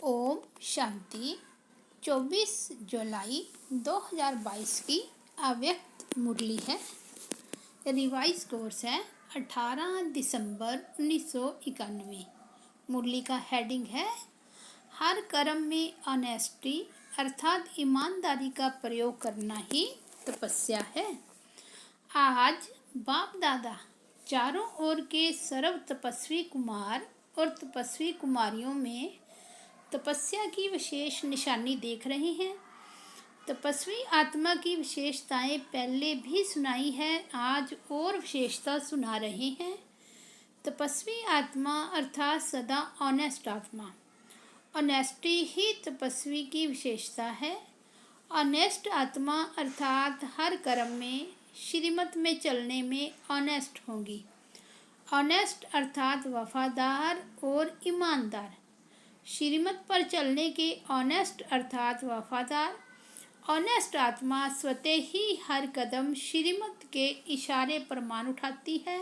ओम शांति। 24 जुलाई 2022 की अव्यक्त मुरली है। रिवाइज कोर्स है 18 दिसंबर 1991। मुरली का हेडिंग है हर कर्म में ऑनेस्टी अर्थात ईमानदारी का प्रयोग करना ही तपस्या है। आज बाप दादा चारों ओर के सर्व तपस्वी कुमार और तपस्वी कुमारियों में तपस्या की विशेष निशानी देख रहे हैं। तपस्वी आत्मा की विशेषताएं पहले भी सुनाई है, आज और विशेषता सुना रहे हैं। तपस्वी आत्मा अर्थात सदा ऑनेस्ट आत्मा। ऑनेस्टी ही तपस्वी की विशेषता है। ऑनेस्ट आत्मा अर्थात हर कर्म में श्रीमत में चलने में ऑनेस्ट होंगी। ऑनेस्ट अर्थात वफादार और ईमानदार। श्रीमत पर चलने के ऑनेस्ट अर्थात वफादार। ऑनेस्ट आत्मा स्वतः ही हर कदम श्रीमत के इशारे पर मान उठाती है।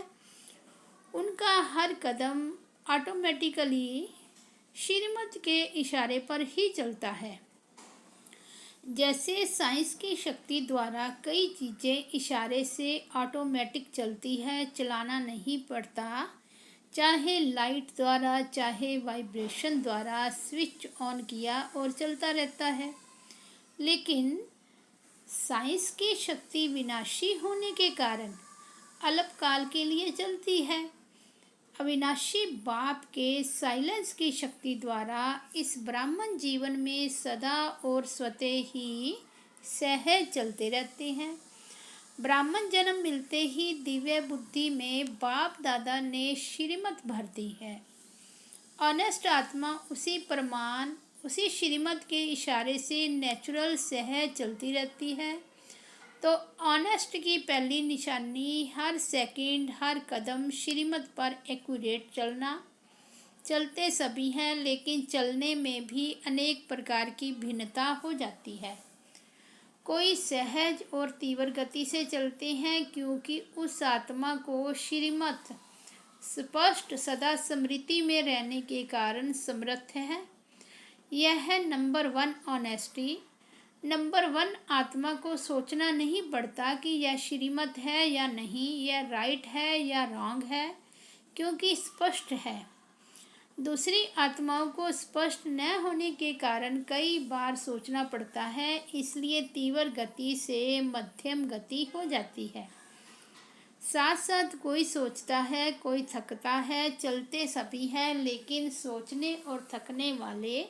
उनका हर कदम ऑटोमेटिकली श्रीमत के इशारे पर ही चलता है। जैसे साइंस की शक्ति द्वारा कई चीज़ें इशारे से ऑटोमेटिक चलती है, चलाना नहीं पड़ता, चाहे लाइट द्वारा चाहे वाइब्रेशन द्वारा स्विच ऑन किया और चलता रहता है। लेकिन साइंस की शक्ति विनाशी होने के कारण अल्पकाल के लिए चलती है। अविनाशी बाप के साइलेंस की शक्ति द्वारा इस ब्राह्मण जीवन में सदा और स्वतः ही सहज चलते रहते हैं। ब्राह्मण जन्म मिलते ही दिव्य बुद्धि में बाप दादा ने श्रीमत भर दी है। ऑनेस्ट आत्मा उसी प्रमाण उसी श्रीमत के इशारे से नेचुरल सहज चलती रहती है। तो ऑनेस्ट की पहली निशानी हर सेकंड हर कदम श्रीमत पर एक्यूरेट चलना। चलते सभी हैं, लेकिन चलने में भी अनेक प्रकार की भिन्नता हो जाती है। कोई सहज और तीव्र गति से चलते हैं क्योंकि उस आत्मा को श्रीमत स्पष्ट सदा स्मृति में रहने के कारण समर्थ है। यह है नंबर 1 ऑनेस्टी। नंबर 1 आत्मा को सोचना नहीं पड़ता कि यह श्रीमत है या नहीं, यह राइट है या रॉन्ग है, क्योंकि स्पष्ट है। दूसरी आत्माओं को स्पष्ट न होने के कारण कई बार सोचना पड़ता है, इसलिए तीव्र गति से मध्यम गति हो जाती है। साथ साथ कोई सोचता है, कोई थकता है, चलते सभी हैं, लेकिन सोचने और थकने वाले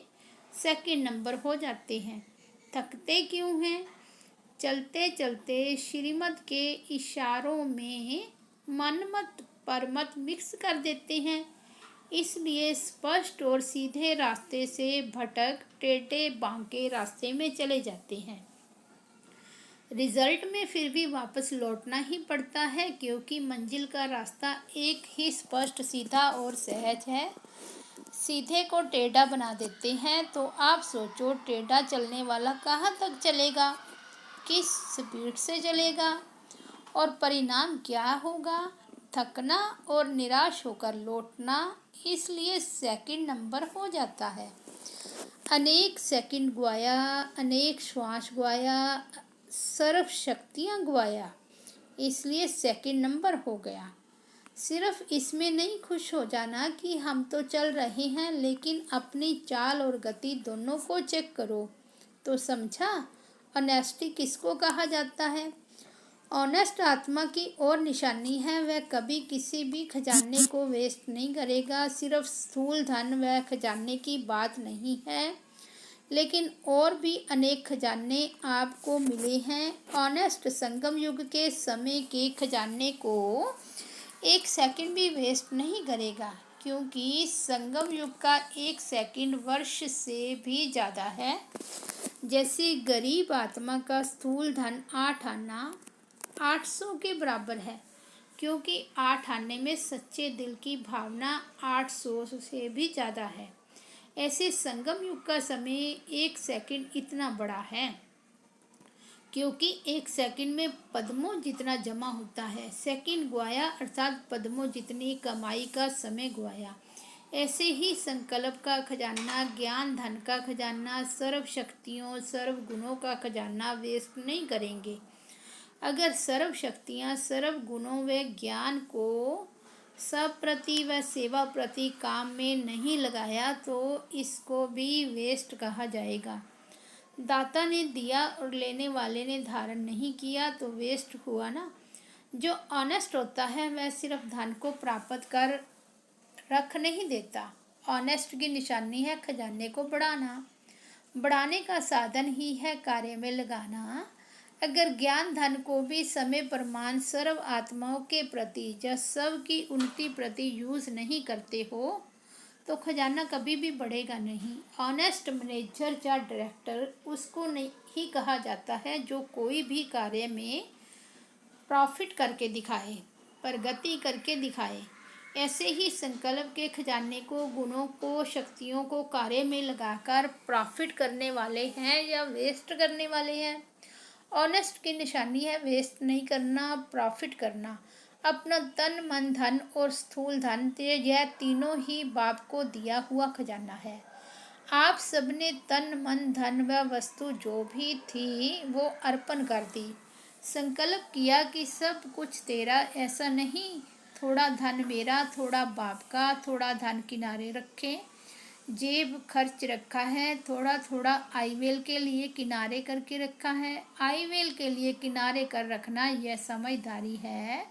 सेकंड नंबर हो जाते हैं। थकते क्यों हैं? चलते चलते श्रीमत के इशारों में मनमत परमत मिक्स कर देते हैं, इसलिए स्पष्ट और सीधे रास्ते से भटक टेढ़े बांके रास्ते में चले जाते हैं। रिजल्ट में फिर भी वापस लौटना ही पड़ता है, क्योंकि मंजिल का रास्ता एक ही स्पष्ट सीधा और सहज है। सीधे को टेढ़ा बना देते हैं, तो आप सोचो टेढ़ा चलने वाला कहाँ तक चलेगा, किस स्पीड से चलेगा और परिणाम क्या होगा? थकना और निराश होकर लौटना, इसलिए सेकंड नंबर हो जाता है। अनेक सेकंड गवाया, अनेक श्वास गवाया, सर्व शक्तियाँ गवाया, इसलिए सेकंड नंबर हो गया। सिर्फ इसमें नहीं खुश हो जाना कि हम तो चल रहे हैं, लेकिन अपनी चाल और गति दोनों को चेक करो तो समझा ऑनेस्टी किसको कहा जाता है। ऑनेस्ट आत्मा की और निशानी है, वह कभी किसी भी खजाने को वेस्ट नहीं करेगा। सिर्फ स्थूल धन व खजाने की बात नहीं है, लेकिन और भी अनेक खजाने आपको मिले हैं। ऑनेस्ट संगम युग के समय के खजाने को एक सेकंड भी वेस्ट नहीं करेगा, क्योंकि संगम युग का एक सेकंड वर्ष से भी ज़्यादा है। जैसे गरीब आत्मा का स्थूल धन 8 आना 800 के बराबर है, क्योंकि 8 आने में सच्चे दिल की भावना 800 से भी ज़्यादा है। ऐसे संगम युग का समय एक सेकंड इतना बड़ा है, क्योंकि एक सेकंड में पद्मों जितना जमा होता है। सेकंड गवाया अर्थात पद्मों जितनी कमाई का समय गवाया। ऐसे ही संकल्प का खजाना, ज्ञान धन का खजाना, सर्व शक्तियों सर्व गुणों का खजाना वेस्ट नहीं करेंगे। अगर सर्व शक्तियाँ सर्व गुणों व ज्ञान को सब प्रति व सेवा प्रति काम में नहीं लगाया तो इसको भी वेस्ट कहा जाएगा। दाता ने दिया और लेने वाले ने धारण नहीं किया तो वेस्ट हुआ ना। जो ऑनेस्ट होता है वह सिर्फ धन को प्राप्त कर रख नहीं देता। ऑनेस्ट की निशानी है खजाने को बढ़ाना। बढ़ाने का साधन ही है कार्य में लगाना। अगर ज्ञान धन को भी समय प्रमाण सर्व आत्माओं के प्रति या सब की उन्नति प्रति यूज नहीं करते हो तो खजाना कभी भी बढ़ेगा नहीं। ऑनेस्ट मैनेजर या डायरेक्टर उसको नहीं कहा जाता है जो कोई भी कार्य में प्रॉफिट करके दिखाए, प्रगति करके दिखाए। ऐसे ही संकल्प के खजाने को, गुणों को, शक्तियों को कार्य में लगाकर प्रॉफिट करने वाले हैं या वेस्ट करने वाले हैं। ऑनेस्ट की निशानी है वेस्ट नहीं करना, प्रॉफिट करना। अपना तन मन धन और स्थूल धन यह तीनों ही बाप को दिया हुआ खजाना है। आप सबने तन मन धन व वस्तु जो भी थी वो अर्पण कर दी। संकल्प किया कि सब कुछ तेरा, ऐसा नहीं थोड़ा धन मेरा, थोड़ा बाप का, थोड़ा धन किनारे रखें, जेब खर्च रखा है, थोड़ा थोड़ा आईवेल के लिए किनारे करके रखा है। आईवेल के लिए किनारे कर रखना यह समझदारी है।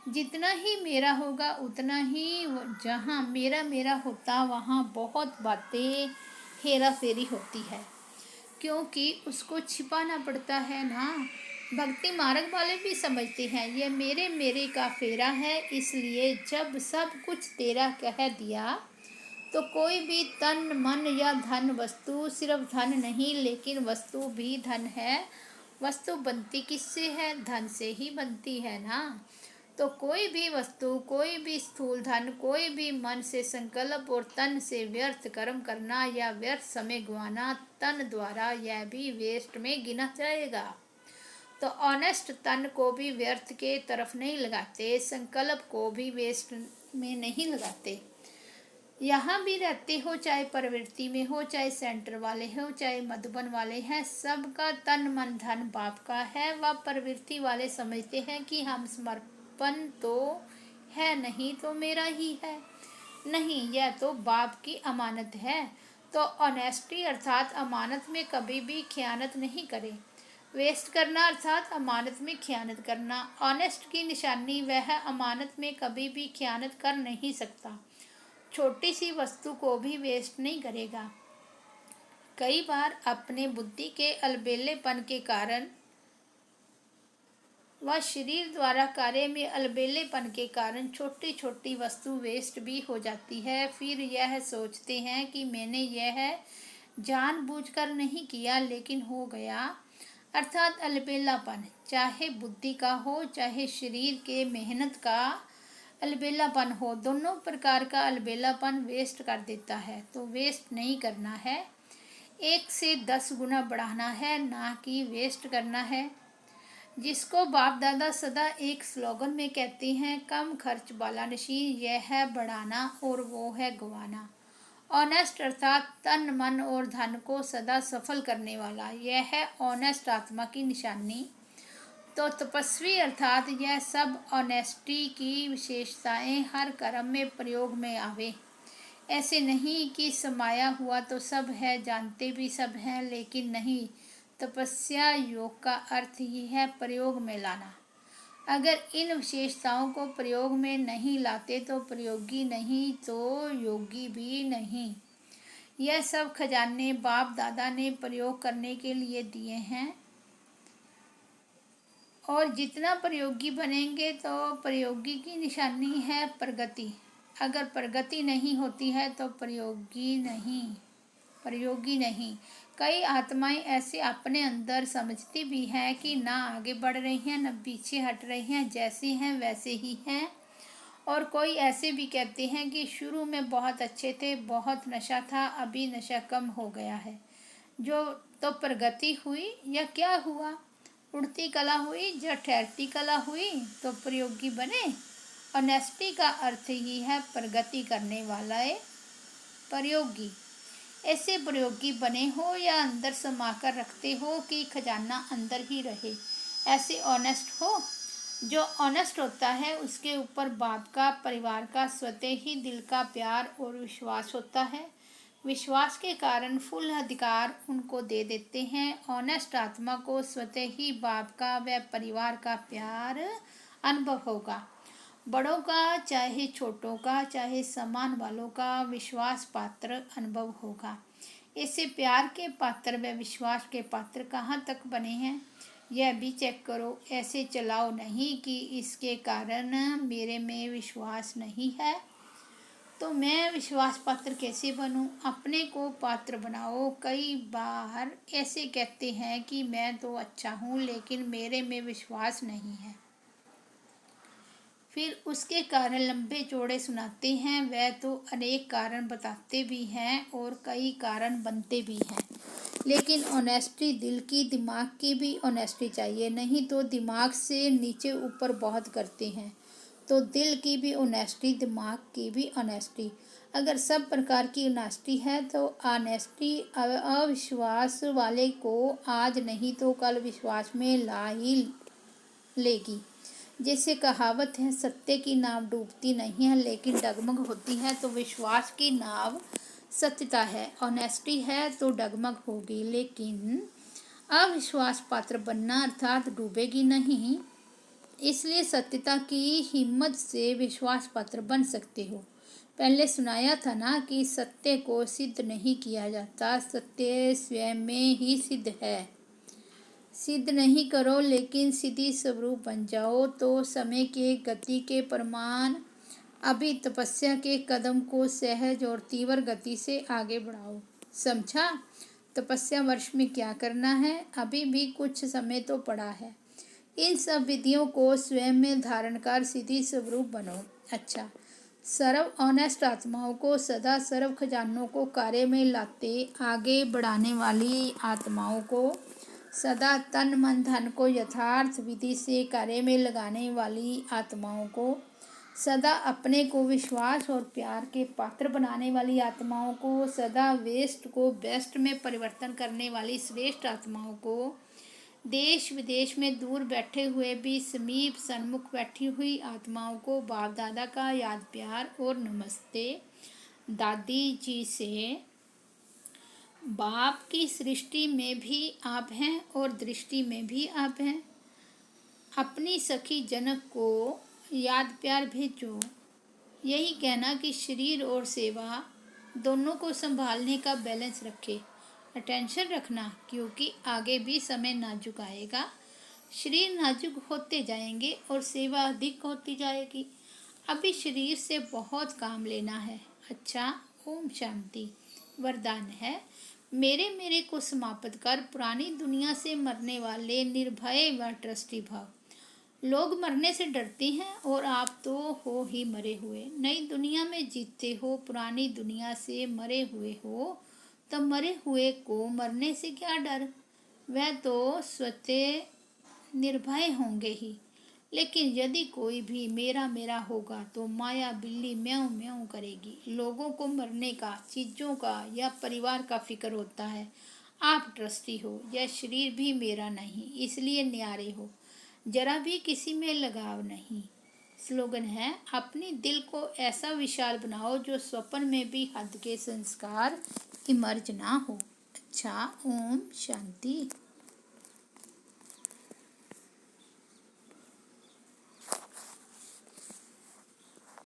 जितना ही मेरा होगा उतना ही, जहाँ मेरा मेरा होता वहाँ बहुत बातें हेरा फेरी होती है, क्योंकि उसको छिपाना पड़ता है ना। भक्ति मार्ग वाले भी समझते हैं ये मेरे मेरे का फेरा है, इसलिए जब सब कुछ तेरा कह दिया तो कोई भी तन मन या धन वस्तु, सिर्फ धन नहीं लेकिन वस्तु भी धन है। वस्तु बनती किससे है? धन से ही बनती है ना। तो कोई भी वस्तु, कोई भी स्थूल धन, कोई भी मन से संकल्प और तन से व्यर्थ कर्म करना या व्यर्थ समय गंवाना तन द्वारा यह भी वेस्ट में गिना जाएगा। तो ऑनेस्ट तन को भी व्यर्थ के तरफ नहीं लगाते, संकल्प को भी वेस्ट में नहीं लगाते। यहाँ भी रहते हो, चाहे प्रवृत्ति में हो, चाहे सेंटर वाले हो, चाहे मधुबन वाले हैं, सबका तन मन धन बाप का है। वह प्रवृत्ति वाले समझते हैं कि हम समर्पण तो है नहीं तो मेरा ही है। नहीं, यह तो बाप की अमानत है। तो ऑनेस्टी अर्थात अमानत में कभी भी खयानत नहीं करें। वेस्ट करना अर्थात अमानत में खयानत करना। ऑनेस्ट की निशानी वह अमानत में कभी भी खयानत कर नहीं सकता। छोटी सी वस्तु को भी वेस्ट नहीं करेगा। कई बार अपने बुद्धि के अलबेलेपन के कारण व शरीर द्वारा कार्य में अलबेलेपन के कारण छोटी छोटी वस्तु वेस्ट भी हो जाती है। फिर यह सोचते हैं कि मैंने यह जानबूझकर नहीं किया लेकिन हो गया। अर्थात अलबेलापन, चाहे बुद्धि का हो चाहे शरीर के मेहनत का अलबेलापन हो, दोनों प्रकार का अलबेलापन वेस्ट कर देता है। तो वेस्ट नहीं करना है, 1 से 10 गुना बढ़ाना है, ना कि वेस्ट करना है। जिसको बाप दादा सदा एक स्लोगन में कहते हैं, कम खर्च वाला नशी, यह है बढ़ाना और वो है गंवाना। ऑनेस्ट अर्थात तन मन और धन को सदा सफल करने वाला, यह है ऑनेस्ट आत्मा की निशानी। तो तपस्वी अर्थात यह सब ऑनेस्टी की विशेषताएं हर कर्म में प्रयोग में आवे। ऐसे नहीं कि समाया हुआ तो सब है, जानते भी सब हैं, लेकिन नहीं, तपस्या योग का अर्थ ही है प्रयोग में लाना। अगर इन विशेषताओं को प्रयोग में नहीं लाते तो प्रयोगी नहीं तो योगी भी नहीं। यह सब खजाने बाप दादा ने प्रयोग करने के लिए दिए हैं, और जितना प्रयोगी बनेंगे तो प्रयोगी की निशानी है प्रगति। अगर प्रगति नहीं होती है तो प्रयोगी नहीं। कई आत्माएं ऐसे अपने अंदर समझती भी हैं कि ना आगे बढ़ रही हैं न पीछे हट रही हैं, जैसे हैं वैसे ही हैं। और कोई ऐसे भी कहते हैं कि शुरू में बहुत अच्छे थे, बहुत नशा था, अभी नशा कम हो गया है। जो तो प्रगति हुई या क्या हुआ? उड़ती कला हुई या ठहरती कला हुई? तो प्रयोगी बने। ऑनेस्टी का अर्थ ही है प्रगति करने वाला है। प्रयोगी। ऐसे प्रयोगी बने हो या अंदर समाकर रखते हो कि खजाना अंदर ही रहे। ऐसे ऑनेस्ट हो। जो ऑनेस्ट होता है उसके ऊपर बाप का, परिवार का, स्वतः ही दिल का प्यार और विश्वास होता है। विश्वास के कारण फुल अधिकार उनको दे देते हैं। ऑनेस्ट आत्मा को स्वतः ही बाप का व परिवार का प्यार अनुभव होगा। बड़ों का चाहे छोटों का, चाहे सम्मान वालों का विश्वास पात्र अनुभव होगा। ऐसे प्यार के पात्र व विश्वास के पात्र कहाँ तक बने हैं यह भी चेक करो। ऐसे चलाओ नहीं कि इसके कारण मेरे में विश्वास नहीं है तो मैं विश्वास पात्र कैसे बनूं। अपने को पात्र बनाओ। कई बार ऐसे कहते हैं कि मैं तो अच्छा हूँ लेकिन मेरे में विश्वास नहीं है, फिर उसके कारण लंबे चौड़े सुनाते हैं। वह तो अनेक कारण बताते भी हैं और कई कारण बनते भी हैं, लेकिन ऑनेस्टी दिल की, दिमाग की भी ऑनेस्टी चाहिए। नहीं तो दिमाग से नीचे ऊपर बहुत करते हैं, तो दिल की भी ऑनेस्टी, दिमाग की भी ऑनेस्टी। अगर सब प्रकार की ऑनेस्टी है तो ऑनेस्टी अविश्वास वाले को आज नहीं तो कल विश्वास में ला ही लेगी। जैसे कहावत है, सत्य की नाव डूबती नहीं है लेकिन डगमग होती है, तो विश्वास की नाव सत्यता है, ऑनेस्टी है तो डगमग होगी, लेकिन अविश्वास पात्र बनना अर्थात डूबेगी नहीं। इसलिए सत्यता की हिम्मत से विश्वास पात्र बन सकते हो। पहले सुनाया था ना कि सत्य को सिद्ध नहीं किया जाता, सत्य स्वयं में ही सिद्ध है। सिद्ध नहीं करो लेकिन सिद्धि स्वरूप बन जाओ तो समय के गति के प्रमाण। अभी तपस्या के कदम को सहज और तीव्र गति से आगे बढ़ाओ। समझा? तपस्या वर्ष में क्या करना है, अभी भी कुछ समय तो पड़ा है। इन सब विधियों को स्वयं में धारण कर सिद्धि स्वरूप बनो। अच्छा, सर्व ऑनेस्ट आत्माओं को सदा सर्व खजानों को कार्य में लाते आगे बढ़ाने वाली आत्माओं को, सदा तन मन धन को यथार्थ विधि से कार्य में लगाने वाली आत्माओं को, सदा अपने को विश्वास और प्यार के पात्र बनाने वाली आत्माओं को, सदा वेस्ट को बेस्ट में परिवर्तन करने वाली श्रेष्ठ आत्माओं को, देश विदेश में दूर बैठे हुए भी समीप सन्मुख बैठी हुई आत्माओं को बाप दादा का याद प्यार और नमस्ते। दादी जी से, बाप की सृष्टि में भी आप हैं और दृष्टि में भी आप हैं। अपनी सखी जनक को याद प्यार भेजो। यही कहना कि शरीर और सेवा दोनों को संभालने का बैलेंस रखे, अटेंशन रखना, क्योंकि आगे भी समय नाजुक आएगा। शरीर नाजुक होते जाएंगे और सेवा अधिक होती जाएगी। अभी शरीर से बहुत काम लेना है। अच्छा, ओम शांति। वरदान है, मेरे मेरे को समाप्त कर पुरानी दुनिया से मरने वाले निर्भय व ट्रस्टी भाव। लोग मरने से डरते हैं और आप तो हो ही मरे हुए। नई दुनिया में जीते हो, पुरानी दुनिया से मरे हुए हो, तो मरे हुए को मरने से क्या डर, वह तो स्वतः निर्भय होंगे ही। लेकिन यदि कोई भी मेरा मेरा होगा तो माया बिल्ली म्याऊं म्याऊं करेगी। लोगों को मरने का, चीज़ों का या परिवार का फिक्र होता है। आप ट्रस्टी हो, यह शरीर भी मेरा नहीं, इसलिए न्यारे हो, जरा भी किसी में लगाव नहीं। स्लोगन है, अपनी दिल को ऐसा विशाल बनाओ जो स्वप्न में भी हद के संस्कार इमर्ज ना हो। अच्छा, ओम शांति।